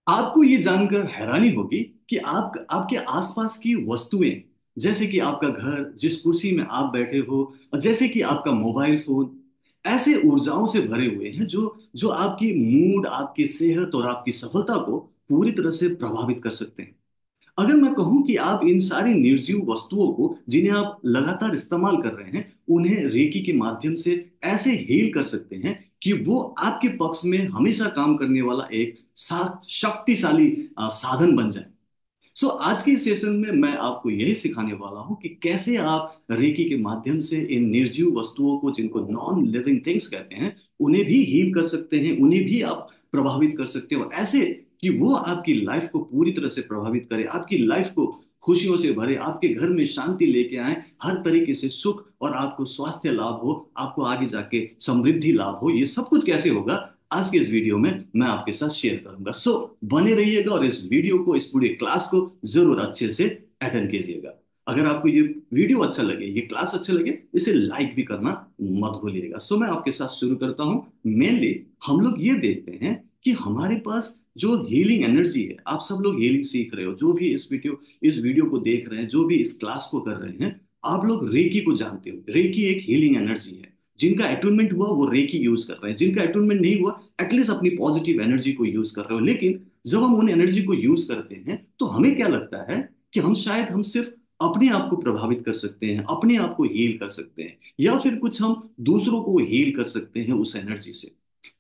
आपको ये जानकर हैरानी होगी कि आपके आसपास की वस्तुएं, जैसे कि आपका घर, जिस कुर्सी में आप बैठे हो, और जैसे कि आपका मोबाइल फोन, ऐसे ऊर्जाओं से भरे हुए हैं जो जो आपकी मूड, आपकी सेहत और आपकी सफलता को पूरी तरह से प्रभावित कर सकते हैं। अगर मैं कहूं कि आप इन सारी निर्जीव वस्तुओं को जिन्हें आप लगातार इस्तेमाल कर रहे हैं, उन्हें रेकी के माध्यम से ऐसे हील कर सकते हैं कि वो आपके पक्ष में हमेशा काम करने वाला एक शक्तिशाली साधन बन जाए। आज के इस सेशन में मैं आपको यही सिखाने वाला हूं कि कैसे आप रेकी के माध्यम से इन निर्जीव वस्तुओं को, जिनको नॉन लिविंग थिंग्स कहते हैं, उन्हें भी हील कर सकते हैं, उन्हें भी आप प्रभावित कर सकते हो, ऐसे कि वो आपकी लाइफ को पूरी तरह से प्रभावित करे, आपकी लाइफ को खुशियों से भरे, आपके घर में शांति लेके आए, हर तरीके से सुख, और आपको स्वास्थ्य लाभ हो, आपको आगे जाके समृद्धि लाभ हो। ये सब कुछ कैसे होगा, आज के इस वीडियो में मैं आपके साथ शेयर करूंगा। बने रहिएगा और इस वीडियो को, इस पूरे क्लास को जरूर अच्छे से अटेंड कीजिएगा। अगर आपको ये वीडियो अच्छा लगे, ये क्लास अच्छा लगे, इसे लाइक भी करना मत भूलिएगा। मैं आपके साथ शुरू करता हूं। मेनली हम लोग ये देखते हैं कि हमारे पास जो हीलिंग एनर्जी है, आप सब लोग हीलिंग सीख रहे हो, जो भी इस वीडियो को देख रहे हैं, जो भी इस क्लास को कर रहे हैं, आप लोग रेकी को जानते हो। रेकी एक हीलिंग एनर्जी है। जिनका अटूनमेंट हुआ वो रेकी यूज कर रहे हैं, जिनका अटूनमेंट नहीं हुआ एटलीस्ट अपनी पॉजिटिव एनर्जी को यूज कर रहे हो। लेकिन जब हम उन एनर्जी को यूज करते हैं तो हमें क्या लगता है कि हम सिर्फ अपने आप को प्रभावित कर सकते हैं, अपने आप को हील कर सकते हैं, या फिर कुछ हम दूसरों को हील कर सकते हैं उस एनर्जी से।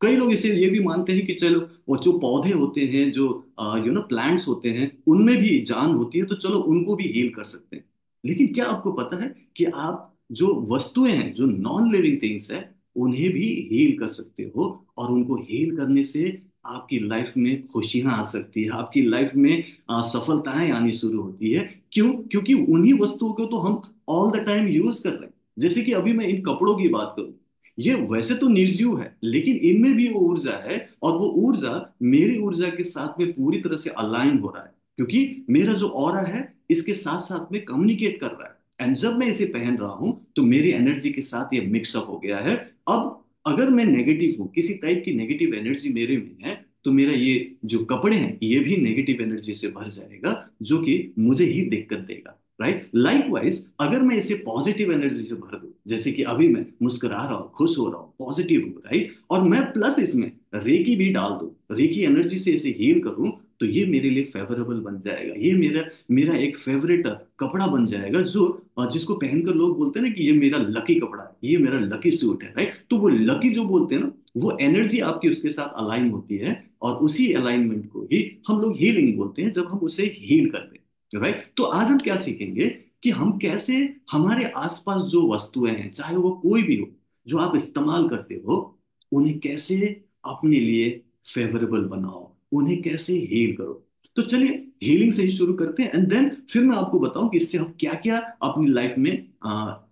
कई लोग इसे ये भी मानते हैं कि चलो, वो जो पौधे होते हैं, जो प्लांट्स होते हैं, उनमें भी जान होती है, तो चलो उनको भी हील कर सकते हैं। लेकिन क्या आपको पता है कि आप जो वस्तुएं हैं, जो नॉन लिविंग थिंग्स है, उन्हें भी हील कर सकते हो। और उनको हील करने से आपकी लाइफ में खुशियां आ सकती है, आपकी लाइफ में सफलताएं आनी शुरू होती है। क्यों? क्योंकि उन्हीं वस्तुओं को तो हम ऑल द टाइम यूज कर रहे हैं। जैसे कि अभी मैं इन कपड़ों की बात करूं, ये वैसे तो निर्जीव है, लेकिन इनमें भी वो ऊर्जा है, और वो ऊर्जा मेरी ऊर्जा के साथ में पूरी तरह से अलाइन हो रहा है, क्योंकि मेरा जो ऑरा है इसके साथ साथ में कम्युनिकेट कर रहा है। एंड जब मैं इसे पहन रहा हूं तो मेरी एनर्जी के साथ ये मिक्सअप हो गया है। अब अगर मैं नेगेटिव हूँ, किसी टाइप की नेगेटिव एनर्जी मेरे में है, तो मेरा ये जो कपड़े हैं ये भी नेगेटिव एनर्जी से भर जाएगा, जो कि मुझे ही दिक्कत देगा। राइट, लाइकवाइज अगर मैं इसे पॉजिटिव एनर्जी से भर दूं, जैसे कि अभी मैं मुस्कुरा रहा हूँ, खुश हो रहा हूँ, पॉजिटिव हूँ, राइट, और मैं प्लस इसमें रेकी भी डाल दूं, रेकी एनर्जी से इसे हील करूं, तो ये मेरे लिए फेवरेबल बन जाएगा। ये मेरा मेरा एक फेवरेट कपड़ा बन जाएगा, जो जिसको पहनकर लोग बोलते हैं ना कि ये मेरा लकी कपड़ा है, ये मेरा लकी सूट है, राइट। तो वो लकी जो बोलते हैं ना, वो एनर्जी आपकी उसके साथ अलाइन होती है, और उसी अलाइनमेंट को ही हम लोग हीलिंग बोलते हैं, जब हम उसे हील करते हैं, राइट। तो आज हम क्या सीखेंगे कि हम कैसे हमारे आसपास जो वस्तुएं हैं, चाहे वो कोई भी हो, जो आप इस्तेमाल करते हो, उन्हें कैसे अपने लिए फेवरेबल बनाओ, उन्हें कैसे हील करो। तो चलिए हीलिंग से ही शुरू करते हैं, एंड देन फिर मैं आपको बताऊं कि इससे हम क्या क्या अपनी लाइफ में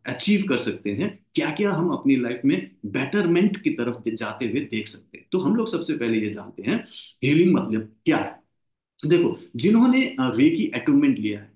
अचीव कर सकते हैं, क्या क्या हम अपनी लाइफ में बेटरमेंट की तरफ जाते हुए देख सकते हैं। तो हम लोग सबसे पहले ये जानते हैं हीलिंग मतलब क्या है। देखो, जिन्होंने रेकी अटूनमेंट लिया है,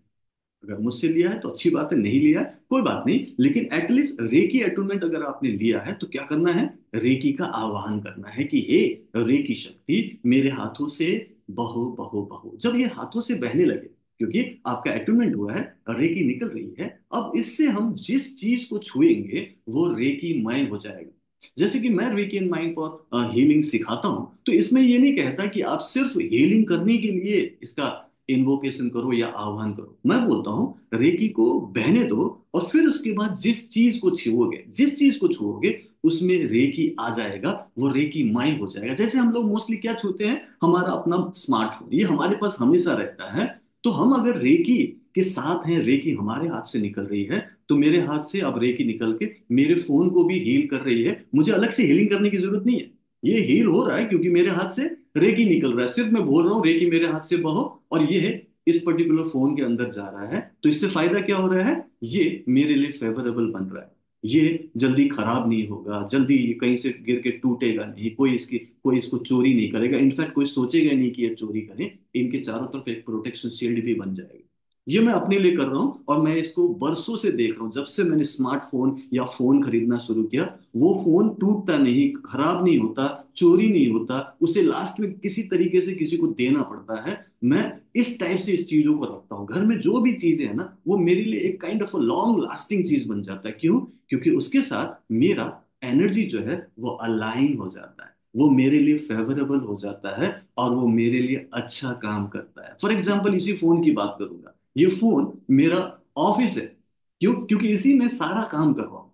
अगर मुझसे लिया है तो अच्छी बात है, नहीं लिया है कोई बात नहीं, लेकिन एटलीस्ट रेकी अटूनमेंट अगर आपने लिया है तो क्या करना है, रेकी का आह्वान करना है कि हे रेकी शक्ति, मेरे हाथों से बहो बहो बहो। जब ये हाथों से बहने लगे, क्योंकि आपका अटूनमेंट हुआ है, रेकी निकल रही है, अब इससे हम जिस चीज को छुएंगे वो रेकी मय हो जाएगा। जैसे कि मैं recce and mind for healing सिखाता हूं, तो इसमें ये नहीं कहता कि आप सिर्फ हीलिंग करने के लिए इसका इन्वोकेशन करो या आह्वान करो। मैं बोलता हूँ रेकी को बहने दो, और फिर उसके बाद जिस चीज को छुओगे उसमें रेकी आ जाएगा, वो रेकी माई हो जाएगा। जैसे हम लोग मोस्टली क्या छूते हैं, हमारा अपना स्मार्टफोन, ये हमारे पास हमेशा रहता है। तो हम अगर रेकी के साथ हैं, रेकी हमारे हाथ से निकल रही है, तो मेरे हाथ से अब रेकी निकल के मेरे फोन को भी हील कर रही है, मुझे अलग से हीलिंग करने की जरूरत नहीं है। ये हील हो रहा है क्योंकि मेरे हाथ से रेकी निकल रहा है, सिर्फ मैं बोल रहा हूँ रेकी मेरे हाथ से बहो, और ये है इस पर्टिकुलर फोन के अंदर जा रहा है। तो इससे फायदा क्या हो रहा है, ये मेरे लिए फेवरेबल बन रहा है, ये जल्दी खराब नहीं होगा, जल्दी ये कहीं से गिर के टूटेगा नहीं, कोई इसको चोरी नहीं करेगा, इनफैक्ट कोई सोचेगा नहीं कि ये चोरी करें। इनके चारों तरफ एक प्रोटेक्शन शील्ड भी बन जाएगा। ये मैं अपने लिए कर रहा हूँ, और मैं इसको बरसों से देख रहा हूँ, जब से मैंने स्मार्टफोन या फोन खरीदना शुरू किया, वो फोन टूटता नहीं, खराब नहीं होता, चोरी नहीं होता, उसे लास्ट में किसी तरीके से किसी को देना पड़ता है। मैं इस टाइप से इस चीजों को रखता हूँ। घर में जो भी चीजें है ना, वो मेरे लिए एक kind of a long lasting चीज बन जाता है। क्यों? क्योंकि उसके साथ मेरा एनर्जी जो है वो अलाइन हो जाता है, वो मेरे लिए फेवरेबल हो जाता है, और वो मेरे लिए अच्छा काम करता है। फॉर एग्जाम्पल, इसी फोन की बात करूंगा। ये फोन मेरा ऑफिस है। क्यों? क्योंकि इसी में सारा काम कर रहा हूँ।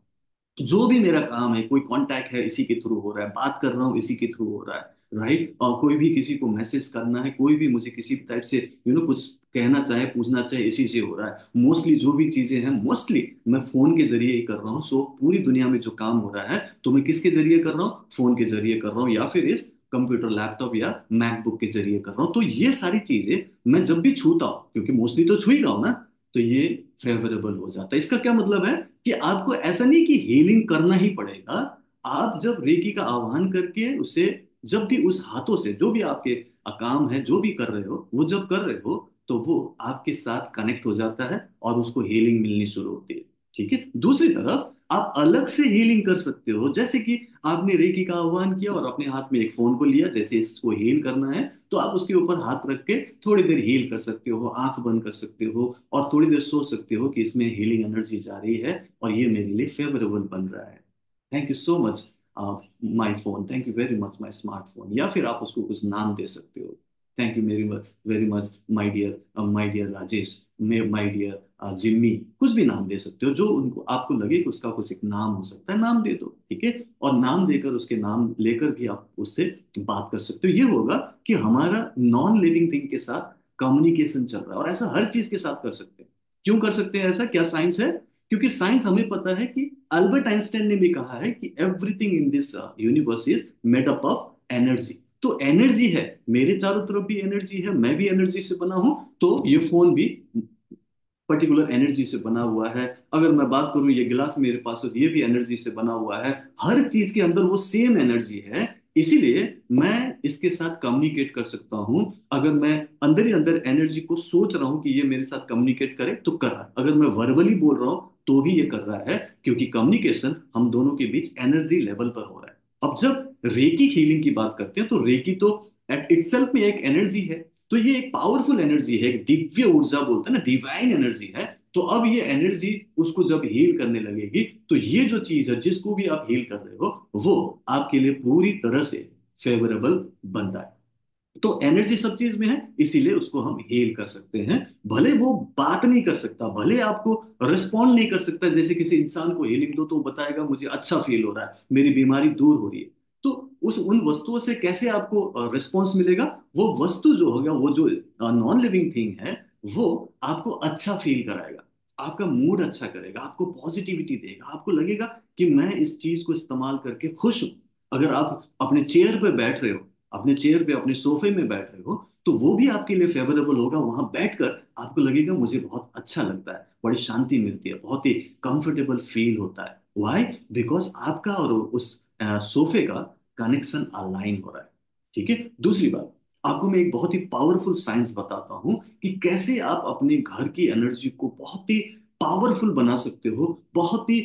जो भी मेरा काम है, कोई कांटेक्ट है इसी के थ्रू हो रहा है, बात कर रहा हूँ इसी के थ्रू हो रहा है, राइट। और कोई भी किसी को मैसेज करना है, कोई भी मुझे किसी टाइप से कुछ कहना चाहे, पूछना चाहे, इसी से हो रहा है। मोस्टली जो भी चीजें हैं, मोस्टली मैं फोन के जरिए ही कर रहा हूँ। सो पूरी दुनिया में जो काम हो रहा है, तो मैं किसके जरिए कर रहा हूँ? फोन के जरिए कर रहा हूँ, या फिर इस कंप्यूटर, लैपटॉप या मैकबुक के जरिए कर रहा हूँ। तो ये सारी चीजें मैं जब भी छूता हूँ, क्योंकि मोस्टली तो छू ही रहा हूँ ना, तो ये फेवरेबल हो जाता है। इसका क्या मतलब है? कि आपको ऐसा नहीं कि हीलिंग करना ही पड़ेगा। आप जब रेकी का आह्वान करके उसे, जब भी उस हाथों से जो भी आपके काम है, जो भी कर रहे हो, वो जब कर रहे हो, तो वो आपके साथ कनेक्ट हो जाता है और उसको हीलिंग मिलनी शुरू होती है। ठीक है। दूसरी तरफ आप अलग से हीलिंग कर सकते हो। जैसे कि आपने रेकी का आह्वान किया और अपने हाथ में एक फोन को लिया, जैसे इसको हील करना है, तो आप उसके ऊपर हाथ रख के थोड़ी देर हील कर सकते हो, आंख बंद कर सकते हो, और थोड़ी देर सोच सकते हो कि इसमें हीलिंग एनर्जी जा रही है और ये मेरे लिए फेवरेबल बन रहा है। Thank you so much my phone, thank you very much my smartphone. या फिर आप उसको कुछ नाम दे सकते हो। Thank you very very much my dear Rajesh, my dear Jimmy. कुछ भी नाम दे सकते हो, जो उनको आपको लगे कि उसका कुछ एक नाम हो सकता है, नाम दे दो। ठीक है। और नाम देकर, उसके नाम लेकर भी आप उससे बात कर सकते हो। ये होगा कि हमारा नॉन लिविंग थिंग के साथ कम्युनिकेशन चल रहा है। और ऐसा हर चीज के साथ कर सकते हैं। क्यों कर सकते हैं ऐसा? क्या साइंस है? क्योंकि साइंस हमें पता है कि अल्बर्ट आइंस्टाइन ने भी कहा है कि everything in this universe is made up of energy. तो एनर्जी है, मेरे चारों तरफ भी एनर्जी है, मैं भी एनर्जी से बना हूं, तो ये फोन भी पर्टिकुलर एनर्जी से बना हुआ है। अगर मैं बात करूं, ये गिलास मेरे पास है, तो ये भी एनर्जी से बना हुआ है। हर चीज के अंदर वो सेम एनर्जी है। इसीलिए मैं इसके साथ कम्युनिकेट कर सकता हूं। अगर मैं अंदर ही अंदर एनर्जी को सोच रहा हूं कि ये मेरे साथ कम्युनिकेट करे, तो कर रहा है। अगर मैं वर्बली बोल रहा हूं, तो भी ये कर रहा है, क्योंकि कम्युनिकेशन हम दोनों के बीच एनर्जी लेवल पर हो रहा है। अब जब रेकी हीलिंग की बात करते हैं, तो रेकी तो एट इटसेल्फ में एक एनर्जी है। तो ये एक पावरफुल एनर्जी है, एक दिव्य ऊर्जा बोलते हैं ना, डिवाइन एनर्जी है। तो अब ये एनर्जी उसको जब हील करने लगेगी, तो ये जो चीज है जिसको भी आप हील कर रहे हो, वो आपके लिए पूरी तरह से फेवरेबल बन रहा है। तो एनर्जी सब चीज में है, इसीलिए उसको हम हील कर सकते हैं। भले वो बात नहीं कर सकता, भले आपको रिस्पॉन्ड नहीं कर सकता। जैसे किसी इंसान को हीलिंग दो, तो वो बताएगा मुझे अच्छा फील हो रहा है, मेरी बीमारी दूर हो रही है। तो उस उन वस्तुओं से कैसे आपको रिस्पॉन्स मिलेगा? वो वस्तु जो होगा, वो जो नॉन लिविंग थिंग है, वो आपको अच्छा फील कराएगा, आपका मूड अच्छा करेगा, आपको पॉजिटिविटी देगा, आपको लगेगा कि मैं इस चीज को इस्तेमाल करके खुश हूं। अगर आप अपने चेयर पे बैठ रहे हो, अपने चेयर पे, अपने सोफे में बैठ रहे हो, तो वो भी आपके लिए फेवरेबल होगा। वहां बैठकर आपको लगेगा मुझे बहुत अच्छा लगता है, बड़ी शांति मिलती है, बहुत ही कंफर्टेबल फील होता है। व्हाई? बिकॉज आपका और उस सोफे का कनेक्शन अलाइन हो रहा है। ठीक है। दूसरी बात, आपको मैं एक बहुत ही पावरफुल साइंस बताता हूं कि कैसे आप अपने घर की एनर्जी को बहुत ही पावरफुल बना सकते हो, बहुत ही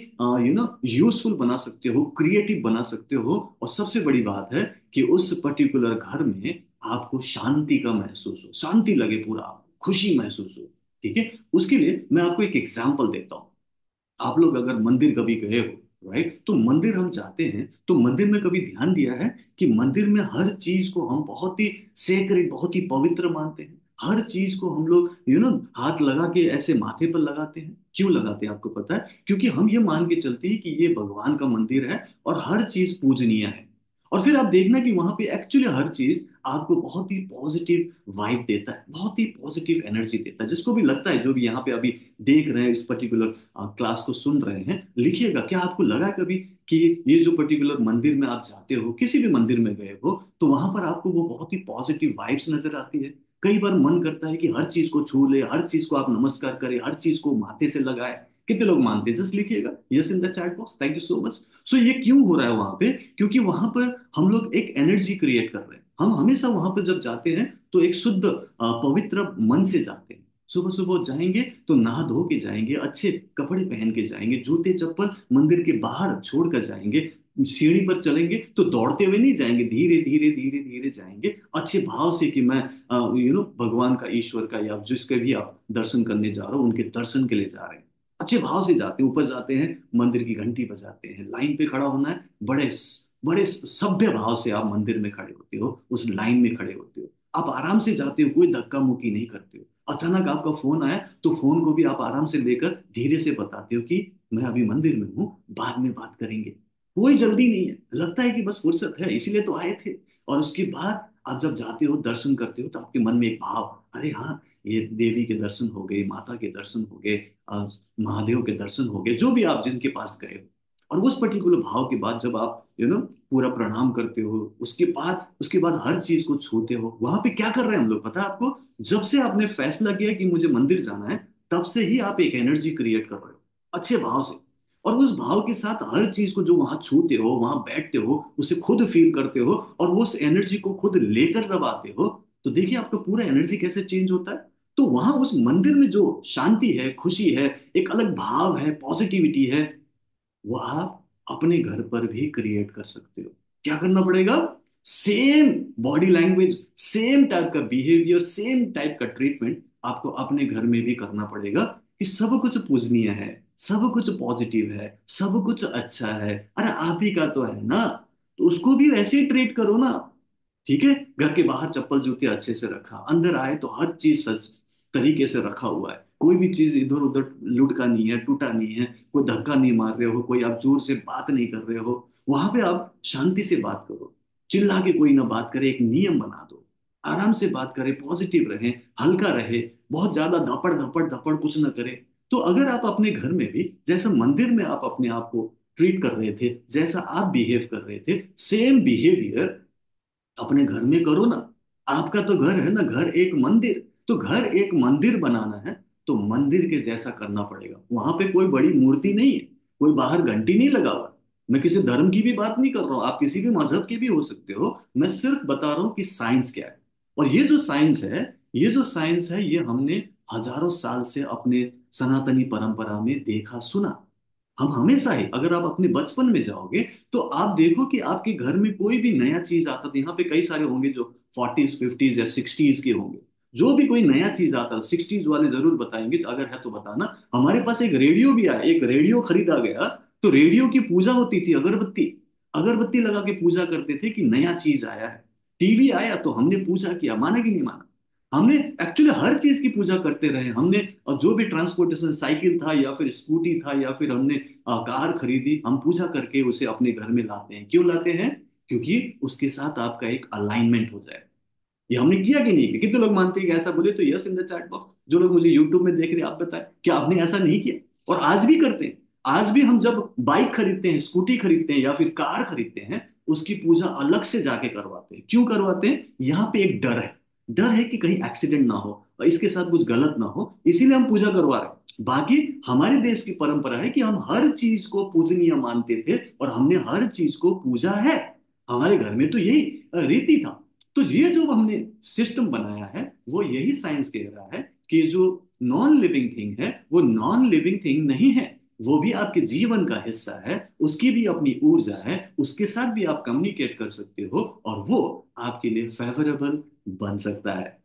यूजफुल बना सकते हो, क्रिएटिव बना सकते हो। और सबसे बड़ी बात है कि उस पर्टिकुलर घर में आपको शांति का महसूस हो, शांति लगे, पूरा आपको खुशी महसूस हो। ठीक है। उसके लिए मैं आपको एक एग्जांपल देता हूँ। आप लोग अगर मंदिर कभी गए हो, राइट, तो मंदिर हम जाते हैं, तो मंदिर में कभी ध्यान दिया है कि मंदिर में हर चीज को हम बहुत ही सेक्रेट, बहुत ही पवित्र मानते हैं। हर चीज को हम लोग हाथ लगा के ऐसे माथे पर लगाते हैं। क्यों लगाते हैं आपको पता है? क्योंकि हम ये मान के चलते हैं कि ये भगवान का मंदिर है और हर चीज पूजनीय है। और फिर आप देखना कि वहां पे एक्चुअली हर चीज आपको बहुत ही पॉजिटिव वाइब देता है, बहुत ही पॉजिटिव एनर्जी देता है। जिसको भी लगता है, जो भी यहाँ पे अभी देख रहे हैं, इस पर्टिकुलर क्लास को सुन रहे हैं, लिखिएगा, क्या आपको लगा कभी कि ये जो पर्टिकुलर मंदिर में आप जाते हो, किसी भी मंदिर में गए हो, तो वहां पर आपको वो बहुत ही पॉजिटिव वाइब्स नजर आती है? कई बार मन करता है कि हर चीज को छू ले, हर चीज को आप नमस्कार करें, हर चीज को माथे से लगाए। कितने लोग मानते हैं? जस्ट लिखिएगा yes in the chat box, thank you so much. So ये क्यों हो रहा है वहां पे? क्योंकि वहां पर हम लोग एक एनर्जी क्रिएट कर रहे हैं। हम हमेशा वहां पर जब जाते हैं, तो एक शुद्ध पवित्र मन से जाते हैं। सुबह सुबह जाएंगे तो नहा धो के जाएंगे, अच्छे कपड़े पहन के जाएंगे, जूते चप्पल मंदिर के बाहर छोड़ कर जाएंगे। सीढ़ी पर चलेंगे तो दौड़ते हुए नहीं जाएंगे, धीरे धीरे धीरे धीरे जाएंगे, अच्छे भाव से कि मैं भगवान का, ईश्वर का, या जिसके भी आप दर्शन करने जा रहे हो उनके दर्शन के लिए जा रहे हैं। अच्छे भाव से जाते हैं, ऊपर जाते हैं, मंदिर की घंटी बजाते हैं, लाइन पे खड़ा होना है, बड़े बड़े सभ्य भाव से आप मंदिर में खड़े होते हो, उस लाइन में खड़े होते हो, आप आराम से जाते हो, कोई धक्का मुक्की नहीं करते हो। अचानक आपका फोन आया तो फोन को भी आप आराम से लेकर धीरे से बताते हो कि मैं अभी मंदिर में हूँ, बाद में बात करेंगे। कोई जल्दी नहीं है, लगता है कि बस फुर्सत है इसीलिए तो आए थे। और उसके बाद आप जब जाते हो, दर्शन करते हो, तो आपके मन में एक भाव, अरे हाँ, ये देवी के दर्शन हो गए, माता के दर्शन हो गए, अ, महादेव के दर्शन हो गए, जो भी आप जिनके पास गए हो। और उस पर्टिकुलर भाव के बाद जब आप पूरा प्रणाम करते हो, उसके बाद हर चीज को छूते हो, वहां पे क्या कर रहे हैं हम लोग पता है आपको? जब से आपने फैसला किया कि मुझे मंदिर जाना है, तब से ही आप एक एनर्जी क्रिएट कर रहे हो, अच्छे भाव से। और उस भाव के साथ हर चीज को जो वहां छूते हो, वहां बैठते हो, उसे खुद फील करते हो, और वो उस एनर्जी को खुद लेकर जब आते हो, तो देखिए आपका पूरा एनर्जी कैसे चेंज होता है। तो वहां उस मंदिर में जो शांति है, खुशी है, एक अलग भाव है, पॉजिटिविटी है, वो आप अपने घर पर भी क्रिएट कर सकते हो। क्या करना पड़ेगा? Same body language, same type का बिहेवियर, सेम टाइप का ट्रीटमेंट आपको अपने घर में भी करना पड़ेगा, कि सब कुछ पूजनीय है, सब कुछ पॉजिटिव है, सब कुछ अच्छा है, अरे आप ही का तो है ना, तो उसको भी वैसे ही ट्रीट करो ना। ठीक है, घर के बाहर चप्पल जूते अच्छे से रखा, अंदर आए तो हर चीज सच तरीके से रखा हुआ है, कोई भी चीज इधर उधर लुढ़का नहीं है, टूटा नहीं है, कोई धक्का नहीं मार रहे हो, कोई आप जोर से बात नहीं कर रहे हो, वहां पे आप शांति से बात करो, चिल्ला के कोई ना बात करे, एक नियम बना दो, आराम से बात करे, पॉजिटिव रहे, हल्का रहे, बहुत ज्यादा धपड़ धपड़ धपड़ कुछ ना करे। तो अगर आप अपने घर में भी जैसा मंदिर में आप अपने आप को ट्रीट कर रहे थे, जैसा आप बिहेव कर रहे थे, सेम बिहेवियर अपने घर में करो ना। आपका तो घर है ना, घर एक मंदिर, तो घर एक मंदिर बनाना है, तो मंदिर के जैसा करना पड़ेगा। वहां पे कोई बड़ी मूर्ति नहीं है, कोई बाहर घंटी नहीं लगा हुआ। मैं किसी धर्म की भी बात नहीं कर रहा हूँ, आप किसी भी मजहब के भी हो सकते हो, मैं सिर्फ बता रहा हूँ कि साइंस क्या है। और ये जो साइंस है ये हमने हजारों साल से अपने सनातनी परंपरा में देखा सुना। हम हमेशा ही, अगर आप अपने बचपन में जाओगे तो आप देखो कि आपके घर में कोई भी नया चीज आता था, यहाँ पे कई सारे होंगे जो 40s 50s या 60s के होंगे, जो भी कोई नया चीज आता, 60s वाले जरूर बताएंगे, अगर है तो बताना। हमारे पास एक रेडियो भी आया, एक रेडियो खरीदा गया, तो रेडियो की पूजा होती थी, अगरबत्ती, अगरबत्ती लगा के पूजा करते थे कि नया चीज आया है। टीवी आया तो हमने पूजा किया, माना कि नहीं माना? हमने एक्चुअली हर चीज की पूजा करते रहे हमने। और जो भी ट्रांसपोर्टेशन, साइकिल था या फिर स्कूटी था या फिर हमने कार खरीदी, हम पूजा करके उसे अपने घर में लाते हैं। क्यों लाते हैं? क्योंकि उसके साथ आपका एक अलाइनमेंट हो जाए। ये हमने किया कि नहीं किया? कितने लोग मानते हैं कि ऐसा बोले तो yes in the chat box. जो लोग मुझे यूट्यूब में देख रहे हैं आप बताएं, क्या आपने ऐसा नहीं किया? और आज भी करते हैं। आज भी हम जब बाइक खरीदते हैं, स्कूटी खरीदते हैं या फिर कार खरीदते हैं, उसकी पूजा अलग से जाके करवाते हैं। क्यों करवाते हैं? यहाँ पे एक डर है, डर है कि कहीं एक्सीडेंट ना हो और इसके साथ कुछ गलत ना हो, इसीलिए हम पूजा करवा रहे हैं। बाकी हमारे देश की परंपरा है कि हम हर चीज को पूजनीय मानते थे और हमने हर चीज को पूजा है। हमारे घर में तो यही रीति था। तो ये जो हमने सिस्टम बनाया है, वो यही साइंस कह रहा है कि जो नॉन लिविंग थिंग है वो नॉन लिविंग थिंग नहीं है, वो भी आपके जीवन का हिस्सा है, उसकी भी अपनी ऊर्जा है, उसके साथ भी आप कम्युनिकेट कर सकते हो, और वो आपके लिए फेवरेबल बन सकता है।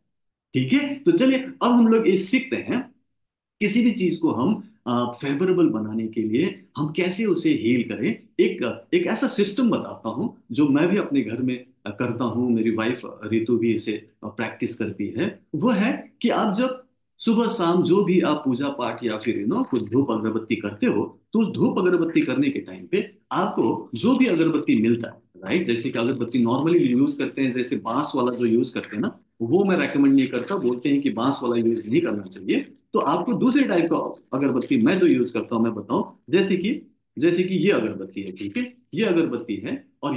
ठीक है, तो चलिए अब हम लोग ये सीखते हैं, किसी भी चीज को हम फेवरेबल बनाने के लिए हम कैसे उसे हील करें। एक एक ऐसा सिस्टम बताता हूं जो मैं भी अपने घर में करता हूं, मेरी वाइफ रितु भी इसे प्रैक्टिस करती है। वो है कि आप जब सुबह शाम जो भी आप पूजा पाठ या फिर कुछ धूप अगरबत्ती करते हो, तो उस धूप अगरबत्ती करने के टाइम पे आपको जो भी अगरबत्ती मिलता है, राइट, जैसे कि अगरबत्ती नॉर्मली यूज करते हैं, जैसे बांस वाला जो यूज करते हैं ना, वो मैं रेकमेंड नहीं करता, बोलते हैं कि बांस वाला यूज नहीं करना चाहिए। तो आपको दूसरे टाइप का अगरबत्ती मैं जो यूज करता हूँ मैं बताऊं, जैसे कि ये अगरबत्ती है, ठीक है, ये अगरबत्ती है, और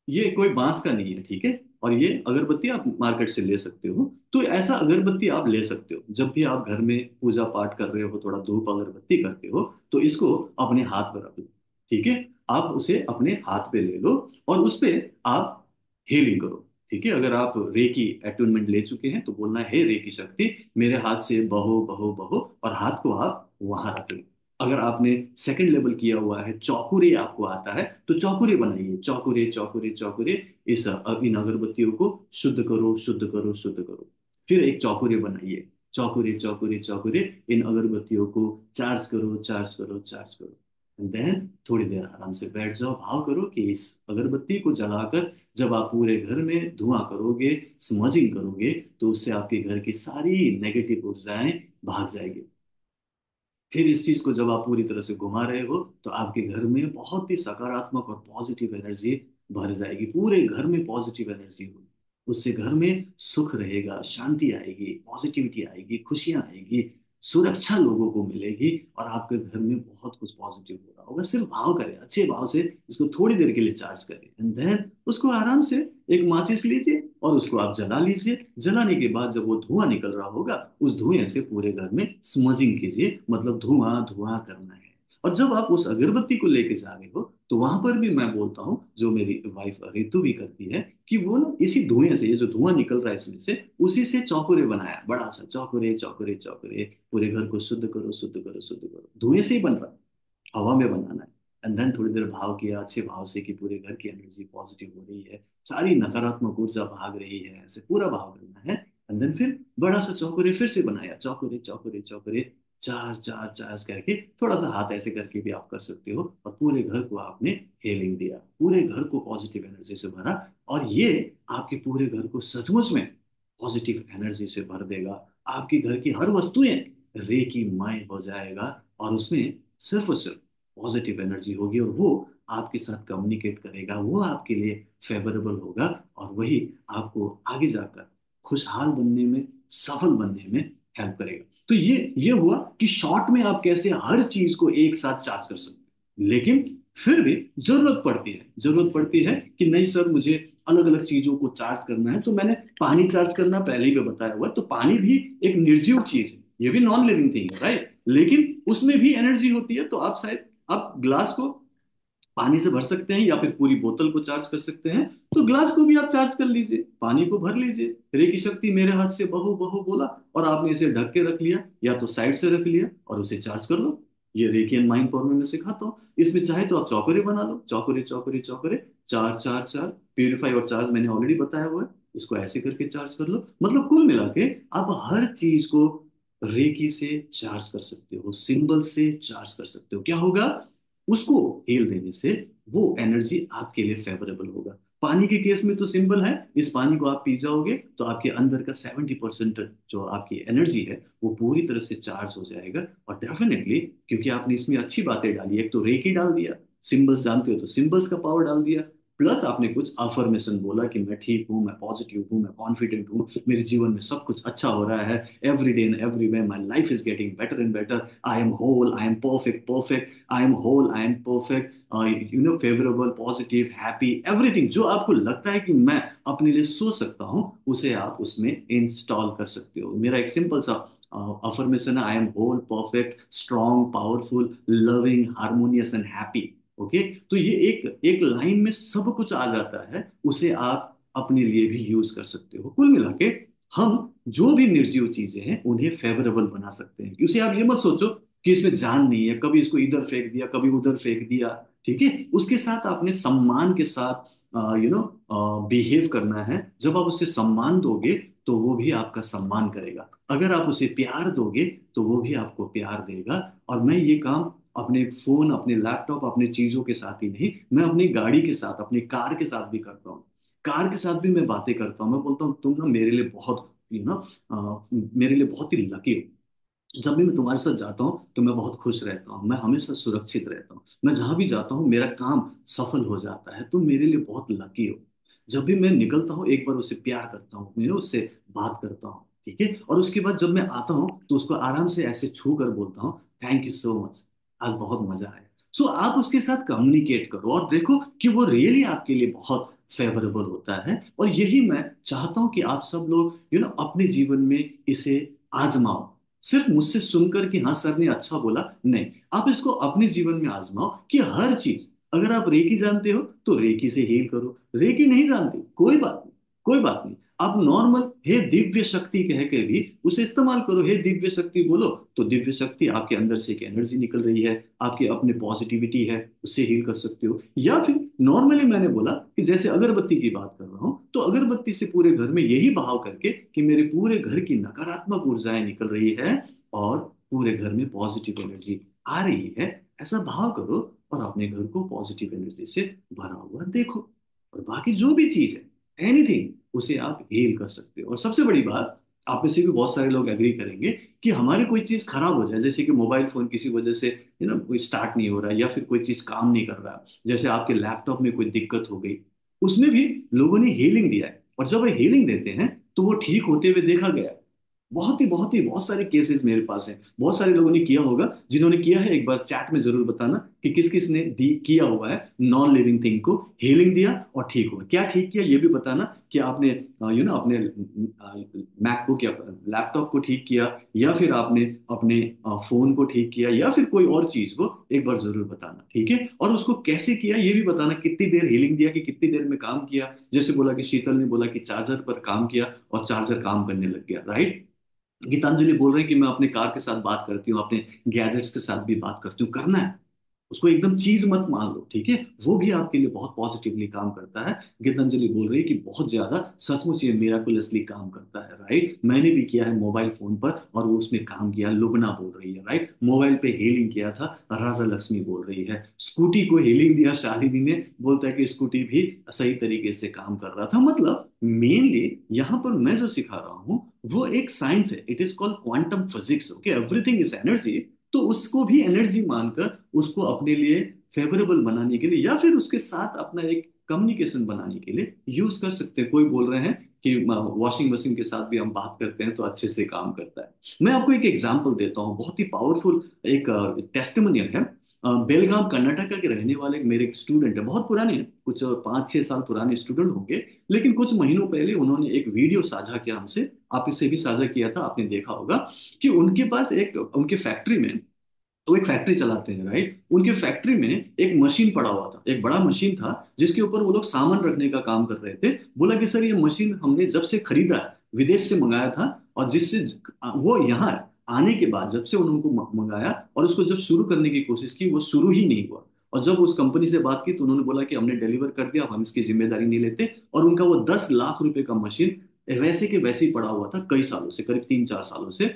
ये कोई बांस का नहीं है, ठीक है, और ये अगरबत्ती आप मार्केट से ले सकते हो। तो ऐसा अगरबत्ती आप ले सकते हो जब भी आप घर में पूजा पाठ कर रहे हो, थोड़ा धूप अगरबत्ती करते हो, तो इसको अपने हाथ पर रख लो। ठीक है, आप उसे अपने हाथ पे ले लो और उस पे आप हीलिंग करो। ठीक है, अगर आप रेकी अटूनमेंट ले चुके हैं तो बोलना है, हे रेकी शक्ति, मेरे हाथ से बहो बहो बहो, और हाथ को आप वहां रख लो। अगर आपने सेकंड लेवल किया हुआ है, चौकुरे आपको आता है, तो चौकुरे बनाइए, चौकुरे चौकुरे चौकुरे। इन अगरबत्तियों को शुद्ध करो, शुद्ध करो, शुद्ध करो। फिर एक चौकुरे बनाइए, चौकुरे चौकुरे चौकुरे। इन अगरबत्तियों को चार्ज करो, चार्ज करो, चार्ज करो। एंड देन थोड़ी देर आराम से बैठ जाओ, भाव करो कि इस अगरबत्ती को जलाकर जब आप पूरे घर में धुआं करोगे, स्मजिंग करोगे, तो उससे आपके घर की सारी नेगेटिव ऊर्जाएं भाग जाएगी। फिर इस चीज को जब आप पूरी तरह से घुमा रहे हो, तो आपके घर में बहुत ही सकारात्मक और पॉजिटिव एनर्जी भर जाएगी, पूरे घर में पॉजिटिव एनर्जी होगी। उससे घर में सुख रहेगा, शांति आएगी, पॉजिटिविटी आएगी, खुशियां आएगी, सुरक्षा लोगों को मिलेगी, और आपके घर में बहुत कुछ पॉजिटिव हो रहा होगा। सिर्फ भाव करें, अच्छे भाव से इसको थोड़ी देर के लिए चार्ज करें, एंड देन उसको आराम से एक माचिस लीजिए और उसको आप जला लीजिए। जलाने के बाद जब वो धुआं निकल रहा होगा, उस धुएं से पूरे घर में स्मजिंग कीजिए, मतलब धुआं धुआं करना है। और जब आप उस अगरबत्ती को लेके जा रहे हो, तो वहां पर भी मैं बोलता हूँ, जो मेरी वाइफ रितु भी करती है, कि वो ना इसी धुएं से, ये जो धुआं निकल रहा है इसमें से, उसी से चौकुरे बनाया, बड़ा सा चौकुरे चौकुरे चौकुरे। पूरे घर को शुद्ध करो, शुद्ध करो, शुद्ध करो, धुएं से ही बन रहा है, हवा में बनाना है। एंड देन थोड़ी देर भाव किया, अच्छे भाव से, कि पूरे घर की एनर्जी पॉजिटिव हो रही है, सारी नकारात्मक ऊर्जा भाग रही है, ऐसे पूरा भाव करना है। एंड देन फिर बड़ा सा चौकुरे फिर से बनाया, चौकुरे चौकुरे चौकुरे, चार चार चार करके, थोड़ा सा हाथ ऐसे करके भी आप कर सकते हो, और पूरे घर को आपने हीलिंग दिया, पूरे घर को पॉजिटिव एनर्जी से भरा। और ये आपके पूरे घर को सचमुच में पॉजिटिव एनर्जी से भर देगा। आपके घर की हर वस्तुएं रेकी मय हो जाएगा, और उसमें सिर्फ और सिर्फ पॉजिटिव एनर्जी होगी, और वो आपके साथ कम्युनिकेट करेगा, वो आपके लिए फेवरेबल होगा, और वही आपको आगे जाकर खुशहाल बनने में, सफल बनने में हेल्प करेगा। तो ये हुआ कि शॉर्ट में आप कैसे हर चीज को एक साथ चार्ज कर सकते हैं। लेकिन फिर भी जरूरत पड़ती है कि नहीं सर, मुझे अलग अलग चीजों को चार्ज करना है, तो मैंने पानी चार्ज करना पहले ही पे बताया हुआ है। तो पानी भी एक निर्जीव चीज है, ये भी नॉन लिविंग थिंग है, राइट? लेकिन उसमें भी एनर्जी होती है। तो आप शायद आप ग्लास को पानी से भर सकते हैं, या फिर पूरी बोतल को चार्ज कर सकते हैं। तो ग्लास को भी आप चार्ज कर लीजिए, पानी को भर लीजिए। रे की शक्ति मेरे हाथ से बहू बहू बोला, और आपने इसे ढक के रख लिया, या तो साइड से रख लिया, और उसे चार्ज कर लो। ये रेकी एंड माइंड पावर में मैं सिखाता हूँ। इसमें चाहे तो आप चौकरे बना लो, चौकरे चौकरे चौकरे, चार चार चार। प्यूरिफाई और चार्ज मैंने ऑलरेडी बताया हुआ है, इसको ऐसे करके चार्ज कर लो। मतलब कुल मिला के आप हर चीज को रेकी से चार्ज कर सकते हो, सिंबल से चार्ज कर सकते हो। क्या होगा? उसको हेल देने से वो एनर्जी आपके लिए फेवरेबल होगा। पानी के केस में तो सिंपल है, इस पानी को आप पी जाओगे, तो आपके अंदर का 70% जो आपकी एनर्जी है, वो पूरी तरह से चार्ज हो जाएगा। और डेफिनेटली, क्योंकि आपने इसमें अच्छी बातें डाली, एक तो रेकी डाल दिया, सिंबल्स जानते हो तो सिंबल्स का पावर डाल दिया, प्लस आपने कुछ अफर्मेशन बोला कि मैं ठीक हूँ, मैं पॉजिटिव हूँ, मैं कॉन्फिडेंट हूँ, मेरे जीवन में सब कुछ अच्छा हो रहा है, every day and every way my life is getting better and better, I am whole, I am perfect perfect, I am whole, I am perfect, favourable, positive, happy, everything जो आपको लगता है कि मैं अपने लिए सोच सकता हूँ, उसे आप उसमें इंस्टॉल कर सकते हो। मेरा एक सिंपल सा अफर्मेशन है, I am whole, perfect, strong, powerful, loving, harmonious and happy. Okay? तो ये एक एक लाइन में सब कुछ आ जाता है, उसे आप अपने लिए भी यूज कर सकते हो। कुल मिला के हम जो भी निर्जीव चीजें हैं उन्हें फेवरेबल बना सकते हैं। उसे आप ये मत सोचो कि इसमें जान नहीं है, कभी इसको इधर फेंक दिया, कभी उधर फेंक दिया। ठीक है? उसके साथ आपने सम्मान के साथ बिहेव करना है। जब आप उसे सम्मान दोगे, तो वो भी आपका सम्मान करेगा। अगर आप उसे प्यार दोगे, तो वो भी आपको प्यार देगा। और मैं ये काम अपने फोन, अपने लैपटॉप, अपने चीजों के साथ ही नहीं, मैं अपनी गाड़ी के साथ, अपनी कार के साथ भी करता हूँ। कार के साथ भी मैं बातें करता हूँ, मैं बोलता हूँ तुम ना मेरे लिए बहुत, मेरे लिए बहुत ही लकी हो। जब भी मैं तुम्हारे साथ जाता हूँ, तो मैं बहुत खुश रहता हूँ, मैं हमेशा सुरक्षित रहता हूँ, मैं जहां भी जाता हूँ मेरा काम सफल हो जाता है, तुम मेरे लिए बहुत लकी हो। जब भी मैं निकलता हूँ, एक बार उससे प्यार करता हूँ, मैं उससे बात करता हूँ। ठीक है? और उसके बाद जब मैं आता हूँ, तो उसको आराम से ऐसे छू कर बोलता हूँ, थैंक यू सो मच, आज बहुत मजा आया। सो आप उसके साथ कम्युनिकेट करो, और देखो कि वो रियली आपके लिए बहुत फेवरेबल होता है। और यही मैं चाहता हूँ कि आप सब लोग अपने जीवन में इसे आजमाओ। सिर्फ मुझसे सुनकर कि हाँ सर ने अच्छा बोला, नहीं, आप इसको अपने जीवन में आजमाओ कि हर चीज, अगर आप रेकी जानते हो तो रेकी से हील करो, रेकी नहीं जानते, कोई बात नहीं, कोई बात नहीं। आप नॉर्मल हे दिव्य शक्ति कह के भी उसे इस्तेमाल करो। हे दिव्य शक्ति बोलो तो दिव्य शक्ति, आपके अंदर से एक एनर्जी निकल रही है, आपके अपने पॉजिटिविटी है, उससे हील कर सकते हो। या फिर नॉर्मली मैंने बोला कि जैसे अगरबत्ती की बात कर रहा हूँ, तो अगरबत्ती से पूरे घर में यही बहाव करके कि मेरे पूरे घर की नकारात्मक ऊर्जाएं निकल रही है और पूरे घर में पॉजिटिव एनर्जी आ रही है, ऐसा भाव करो और अपने घर को पॉजिटिव एनर्जी से भरा हुआ देखो। और बाकी जो भी चीज है, एनीथिंग, उसे आप हील कर सकते हो। और सबसे बड़ी बात, आप में से भी बहुत सारे लोग एग्री करेंगे कि हमारी कोई चीज खराब हो जाए, जैसे कि मोबाइल फोन किसी वजह से कोई स्टार्ट नहीं हो रहा है, या फिर कोई चीज काम नहीं कर रहा है, जैसे आपके लैपटॉप में कोई दिक्कत हो गई, उसमें भी लोगों ने हीलिंग दिया है। और जब वो हीलिंग देते हैं तो वो ठीक होते हुए देखा गया है। बहुत सारे केसेस मेरे पास हैं। बहुत सारे लोगों ने किया होगा, जिन्होंने किया है एक बार चैट में जरूर बताना कि किस किस ने दी किया हुआ है नॉन लिविंग थिंग को हीलिंग दिया और ठीक हुआ। क्या ठीक किया ये भी बताना, कि आपने अपने मैकबुक या लैपटॉप को ठीक किया, या फिर आपने अपने फोन को ठीक किया, या फिर कोई और चीज को एक बार जरूर बताना, ठीक है। और उसको कैसे किया ये भी बताना, कितनी देर हीलिंग दिया कि कितनी देर में काम किया। जैसे बोला कि शीतल ने बोला कि चार्जर पर काम किया और चार्जर काम करने लग गया, राइट। गीतांजलि बोल रहे हैं कि मैं अपने कार के साथ बात करती हूँ, अपने गैजेट्स के साथ भी बात करती हूँ, करना है। उसको एकदम चीज मत मान लो, ठीक है। वो भी आपके लिए बहुत पॉजिटिवली काम करता है। गीतांजलि बोल रही है कि बहुत ज्यादा सचमुच ये मिराकुलसली काम करता है, राइट। मैंने भी किया है मोबाइल फोन पर और वो उसमें काम किया। लुबना बोल रही है, राइट, मोबाइल पे हीलिंग किया था। राजा लक्ष्मी बोल रही है स्कूटी को हीलिंग दिया। शालिनी ने बोलता है कि स्कूटी भी सही तरीके से काम कर रहा था। मतलब मेनली यहाँ पर मैं जो सिखा रहा हूँ वो एक साइंस है, it is called quantum physics, okay. Everything is energy. तो उसको भी एनर्जी मानकर उसको अपने लिए फेवरेबल बनाने के लिए, या फिर उसके साथ अपना एक कम्युनिकेशन बनाने के लिए यूज कर सकते हैं। कोई बोल रहे हैं कि वॉशिंग मशीन के साथ भी हम बात करते हैं तो अच्छे से काम करता है। मैं आपको एक एग्जांपल देता हूँ, बहुत ही पावरफुल एक टेस्टिमोनियल है। बेलगाम कर्नाटका के रहने वाले मेरे एक स्टूडेंट है, बहुत पुराने हैं, कुछ 5-6 साल पुराने स्टूडेंट होंगे। लेकिन कुछ महीनों पहले उन्होंने एक वीडियो साझा किया हमसे, आप इससे भी साझा किया था, आपने देखा होगा कि उनके पास एक उनके फैक्ट्री में, तो एक फैक्ट्री चलाते हैं, राइट। उनके फैक्ट्री में एक मशीन पड़ा हुआ था, एक बड़ा मशीन था जिसके ऊपर वो लोग सामान रखने का काम कर रहे थे। बोला कि सर ये मशीन हमने जब से खरीदा है, विदेश से मंगाया था, और जिससे वो यहाँ आने के बाद जब से उनको मंगाया और उसको जब शुरू करने की कोशिश की, वो शुरू ही नहीं हुआ। और जब उस कंपनी से बात की तो उन्होंने बोला कि हमने डिलीवर कर दिया, अब हम इसकी जिम्मेदारी नहीं लेते। और उनका वो 10 लाख रुपए का मशीन वैसे के वैसे ही पड़ा हुआ था कई सालों से, करीब 3-4 सालों से।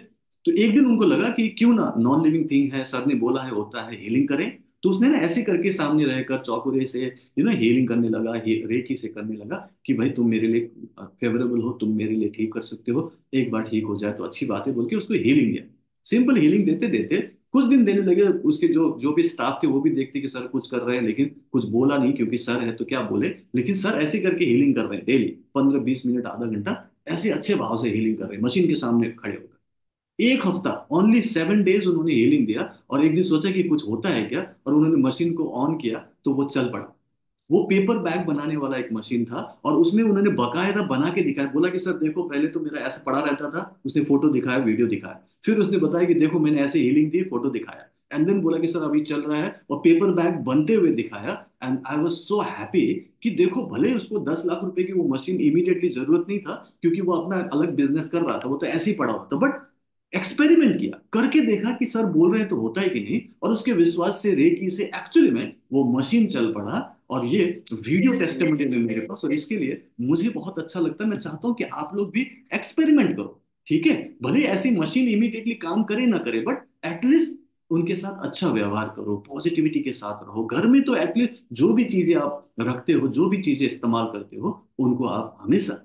तो एक दिन उनको लगा कि क्यों ना, नॉन लिविंग थिंग है, सर ने बोला है होता है, हीलिंग करें। तो उसने ना ऐसे करके सामने रहकर चौकुरे से हीलिंग करने लगा, रेकी से करने लगा कि भाई तुम मेरे लिए फेवरेबल हो, तुम मेरे लिए ठीक कर सकते हो, एक बार ठीक हो जाए तो अच्छी बात है, बोल के उसको हीलिंग दिया। सिंपल हीलिंग देते देते कुछ दिन देने लगे, उसके जो जो भी स्टाफ थे वो भी देखते कि सर कुछ कर रहे हैं, लेकिन कुछ बोला नहीं, क्योंकि सर है तो क्या बोले। लेकिन सर ऐसे करके हीलिंग कर रहे हैं डेली, 15-20 मिनट, आधा घंटा, ऐसे अच्छे भाव से हीलिंग कर रहे हैं मशीन के सामने खड़े होकर। एक हफ्ता, ओनली 7 डेज उन्होंने हीलिंग दिया। और एक दिन सोचा कि कुछ होता है क्या, और उन्होंने मशीन को ऑन किया तो वो चल पड़ा। वो पेपर बैग बनाने वाला एक मशीन था, और उसमें उन्होंने बकायदा बना के दिखाया। बोला कि सर देखो, पहले तो मेरा ऐसा पड़ा रहता था, उसने फोटो दिखाया, वीडियो दिखाया, फिर उसने बताया कि देखो मैंने ऐसे हीलिंग दी, फोटो दिखाया, एंड देन बोला कि सर अभी चल रहा है, और पेपर बैग बनते हुए दिखाया। And I was so happy कि देखो, भले उसको 10 लाख रुपए की वो मशीन इमीडिएटली जरूरत नहीं था, क्योंकि वो अपना अलग बिजनेस कर रहा था, वो तो ऐसे ही पड़ा हुआ था, बट एक्सपेरिमेंट किया, करके देखा कि सर बोल रहे हैं तो होता है कि नहीं। और उसके विश्वास से, रेकी से, एक्चुअली में वो मशीन चल पड़ा। और ये वीडियो टेस्टिमोनियल है मेरे पास, और इसके लिए मुझे बहुत अच्छा लगता है। मैं चाहता हूं कि आप लोग भी एक्सपेरिमेंट करो, ठीक है। भले ऐसी मशीन इमीडिएटली काम करे ना करे, बट एटलीस्ट उनके साथ अच्छा व्यवहार करो, पॉजिटिविटी के साथ रहो। घर में तो एटलीस्ट जो भी चीजें आप रखते हो, जो भी चीजें इस्तेमाल करते हो, उनको आप हमेशा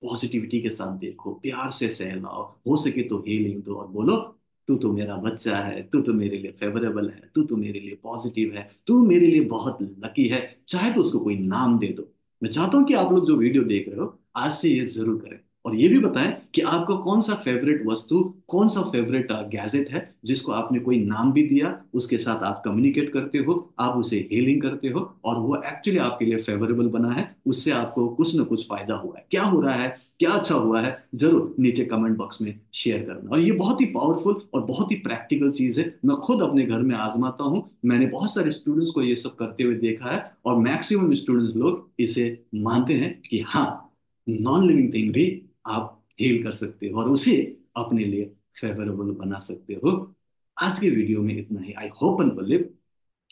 पॉजिटिविटी के साथ देखो, प्यार से सहलाओ, हो सके तो हीलिंग दो और बोलो तू तो मेरा बच्चा है, तू तो मेरे लिए फेवरेबल है, तू तो मेरे लिए पॉजिटिव है, तू मेरे लिए बहुत लकी है। चाहे तो उसको कोई नाम दे दो। मैं चाहता हूँ कि आप लोग जो वीडियो देख रहे हो आज से ये जरूर करें। और ये भी बताएं कि आपका कौन सा फेवरेट वस्तु, कौन सा फेवरेट गैजेट है जिसको आपने कोई नाम भी दिया, उसके साथ आप कम्युनिकेट करते हो, आप उसे हीलिंग करते हो, और वो एक्चुअली आपके लिए फेवरेबल बना है, उससे आपको कुछ ना कुछ फायदा हुआ है। क्या हो रहा है, क्या अच्छा हुआ है, जरूर नीचे कमेंट बॉक्स में शेयर करना। और ये बहुत ही पावरफुल और बहुत ही प्रैक्टिकल चीज है, मैं खुद अपने घर में आजमाता हूँ। मैंने बहुत सारे स्टूडेंट्स को ये सब करते हुए देखा है, और मैक्सिमम स्टूडेंट्स लोग इसे मानते हैं कि हाँ, नॉन लिविंग थिंग भी आप हील कर सकते हो और उसे अपने लिए फेवरेबल बना सकते हो। आज के वीडियो में इतना ही। आई होप एंड बिलीव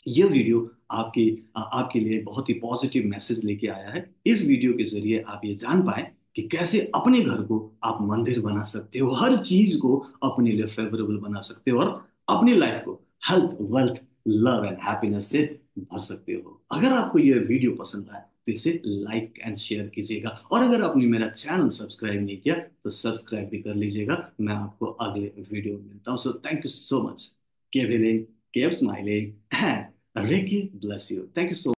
ये वीडियो आपके लिए बहुत ही पॉजिटिव मैसेज लेके आया है। इस वीडियो के जरिए आप ये जान पाए कि कैसे अपने घर को आप मंदिर बना सकते हो, हर चीज को अपने लिए फेवरेबल बना सकते हो और अपनी लाइफ को health, wealth, love and happiness से भर सकते हो। अगर आपको ये वीडियो पसंद आए तो इसे लाइक एंड शेयर कीजिएगा, और अगर आपने मेरा चैनल सब्सक्राइब नहीं किया तो सब्सक्राइब भी कर लीजिएगा। मैं आपको अगले वीडियो में मिलता हूँ। So thank you so much. Keep living, keep smiling, and Ricky bless you. Thank you so